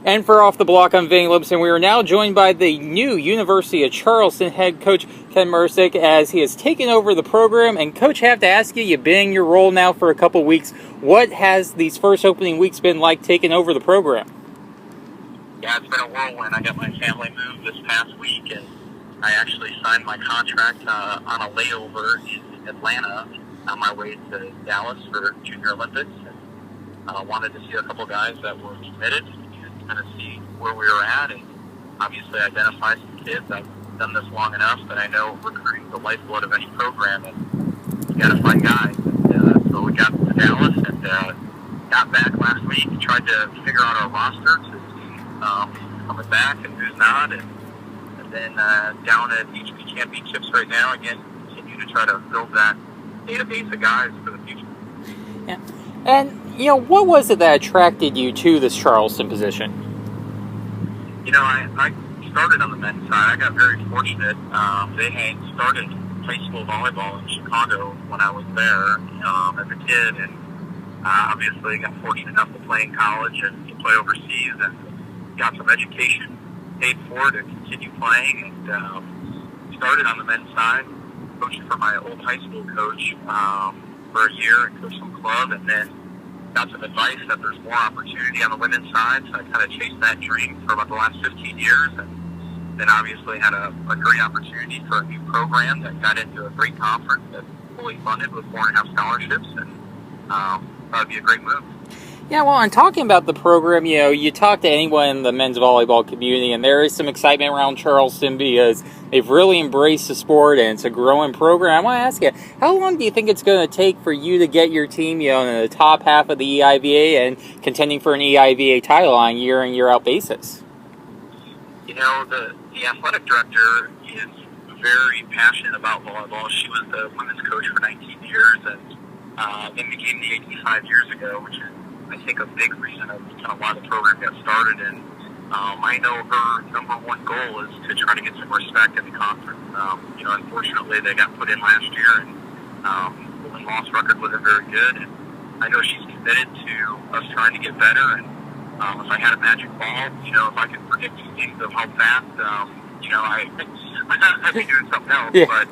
And for Off the Block, I'm Vinny Libson. We are now joined by the new University of Charleston head coach, Ken Murczek, as he has taken over the program. And Coach, I have to ask you, you've been in your role now for a couple weeks. What has these first opening weeks been like taking over the program? Yeah, it's been a whirlwind. I got my family moved this past week, and I actually signed my contract on a layover in Atlanta on my way to Dallas for Junior Olympics. And wanted to see a couple guys that were committed and kind of see where we were at, and obviously identify some kids. I've done this long enough that I know recruiting the lifeblood of any program, and you got to find guys. And, so we got to Dallas and got back last week, tried to figure out our roster to see who's coming back and who's not, and then down at HP Championships right now, again, continue to try to build that database of guys for the future. Yeah. And, what was it that attracted you to this Charleston position? I started on the men's side. I got very fortunate. They had started high school volleyball in Chicago when I was there as a kid, and obviously got fortunate enough to play in college and to play overseas, and got some education, paid for to continue playing, and started on the men's side, coaching for my old high school coach for a year and coached some club, and then got some advice that there's more opportunity on the women's side, so I kind of chased that dream for about the last 15 years, and then obviously had a great opportunity for a new program that got into a great conference that's fully funded with 4.5 scholarships, and that would be a great move. Yeah, well, and talking about the program, you talk to anyone in the men's volleyball community, and there is some excitement around Charleston because they've really embraced the sport, and it's a growing program. I want to ask you, how long do you think it's going to take for you to get your team, in the top half of the EIVA and contending for an EIVA title on a year-in, year-out basis? The athletic director is very passionate about volleyball. She was the women's coach for 19 years, and then became the AD 5 years ago, which is, I think, a big reason of kind of why the program got started. And I know her number one goal is to try to get some respect in the conference. Unfortunately, they got put in last year, and the win-loss record wasn't very good. And I know she's committed to us trying to get better. And if I had a magic ball, if I could predict these things of how fast, I'd be doing something else. Yeah. But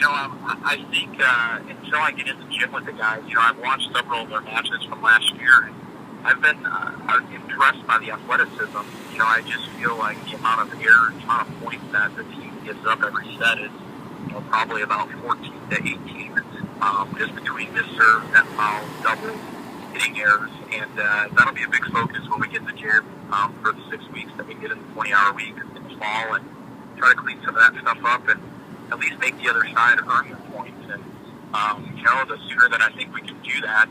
I think until I get in the gym with the guys, I've watched several of their matches from last year, and I've been impressed by the athleticism. I just feel like the amount of errors, the amount of points that the team gives up every set is, probably about 14 to 18, just between missed serves, net fouls, doubles, hitting errors, and that'll be a big focus when we get in the gym for the 6 weeks that we get in the 20-hour week in the fall, and try to clean some of that stuff up and at least make the other side earn their points. And, the sooner that I think we can do that,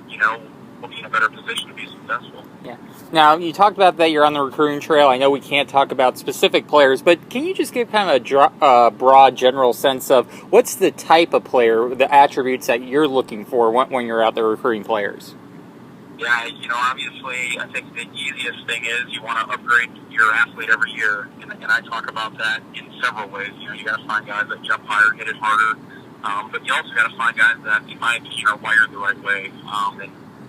we'll be in a better position to be successful. Yeah. Now, you talked about that you're on the recruiting trail. I know we can't talk about specific players, but can you just give kind of a broad, general sense of what's the type of player, the attributes that you're looking for when you're out there recruiting players? Yeah, obviously, I think the easiest thing is you want to upgrade your athlete every year, and I talk about that in several ways. You got to find guys that jump higher, hit it harder, but you also got to find guys that, in my opinion, are wired the right way.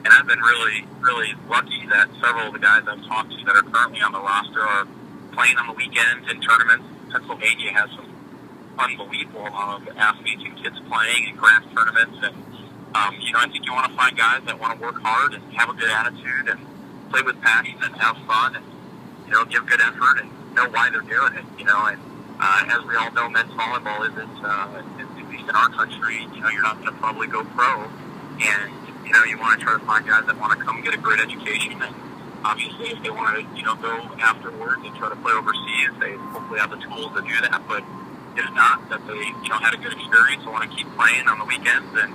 And I've been really, really lucky that several of the guys I've talked to that are currently on the roster are playing on the weekends in tournaments. Pennsylvania has some unbelievable amount of athletes and kids playing in grass tournaments, and I think you want to find guys that want to work hard and have a good attitude and play with passion and have fun and, give good effort and know why they're doing it, and as we all know, men's volleyball isn't, at least in our country, you're not going to probably go pro, and, you want to try to find guys that want to come get a great education, and obviously if they want to, go afterwards and try to play overseas, they hopefully have the tools to do that, but if not, that they, had a good experience and want to keep playing on the weekends. And,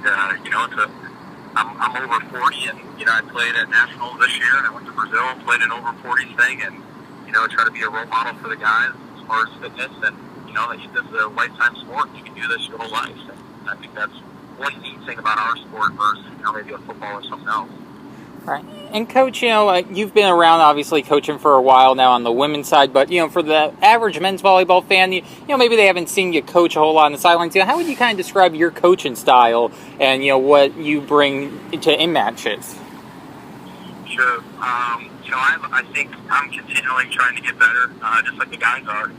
I'm over 40, and, I played at Nationals this year, and I went to Brazil, played an over 40s thing, and, try to be a role model for the guys as far as fitness, and, that this is a lifetime sport, and you can do this your whole life. And I think that's one neat thing about our sport versus, maybe a football or something else. Right. And Coach, you've been around, obviously, coaching for a while now on the women's side, but, for the average men's volleyball fan, maybe they haven't seen you coach a whole lot on the sidelines. How would you kind of describe your coaching style and, what you bring to in matches? Sure. I think I'm continually trying to get better, just like the guys are,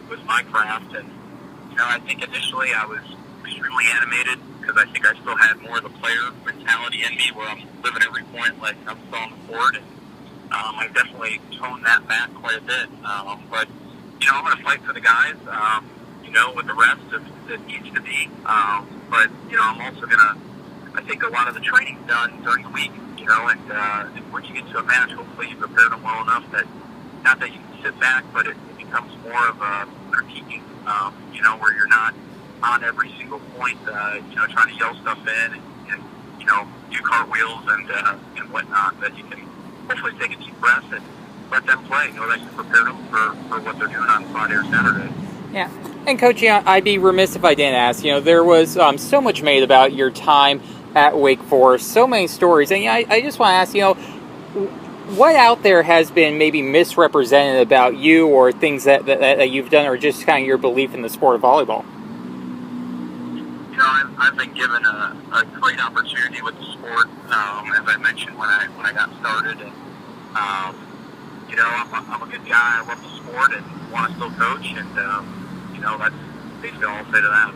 with my craft. And, I think initially I was extremely animated because I think I still had more of the player mentality in me where I'm living every point like I'm still on the court. And I've definitely toned that back quite a bit. But, I'm going to fight for the guys, with the rest if it needs to be. But, I'm also going to, I think a lot of the training's done during the week, and when you get to a match, hopefully you prepare them well enough that, not that you can sit back, but it becomes more of a critiquing, where you're not on every single point, trying to yell stuff in and do cartwheels and whatnot, that you can hopefully take a deep breath and let them play, that you prepare them for what they're doing on Friday or Saturday. Yeah. And Coach, I'd be remiss if I didn't ask, there was so much made about your time at Wake Forest, so many stories. And I just want to ask, what out there has been maybe misrepresented about you or things that you've done, or just kind of your belief in the sport of volleyball? I've been given a great opportunity with the sport, as I mentioned when I got started. And, I'm a good guy. I love the sport and want to still coach. And, that's basically all I'll say to that.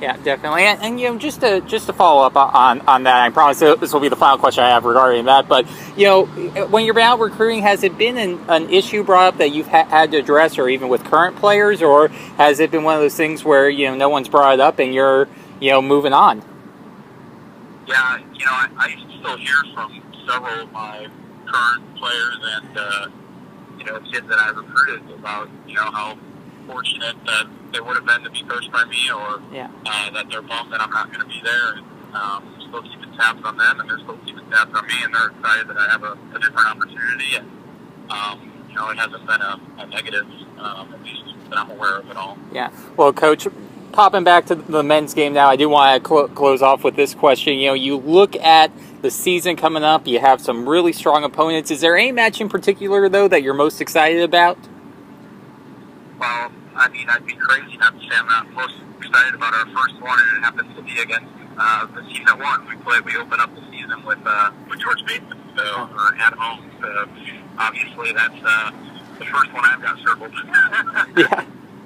Yeah, definitely. And just to follow up on that, I promise this will be the final question I have regarding that. But, when you're out recruiting, has it been an issue brought up that you've had to address, or even with current players, or has it been one of those things where, no one's brought it up and you're, moving on? Yeah, I still hear from several of my current players and, kids that I recruited about, how fortunate that they would have been to be coached by me, or that they're bummed that I'm not going to be there. And still keeping tabs on them, and they're still keeping tabs on me, and they're excited that I have a different opportunity. And, it hasn't been a negative, at least that I'm aware of at all. Yeah. Well, Coach, popping back to the men's game now, I do want to close off with this question. You look at the season coming up, you have some really strong opponents. Is there any match in particular, though, that you're most excited about? Well, I'd be crazy not to say I'm not most excited about our first one, and it happens to be against the team that won. We open up the season with George Mason, or at home. So obviously, that's the first one I've got circled. Yeah.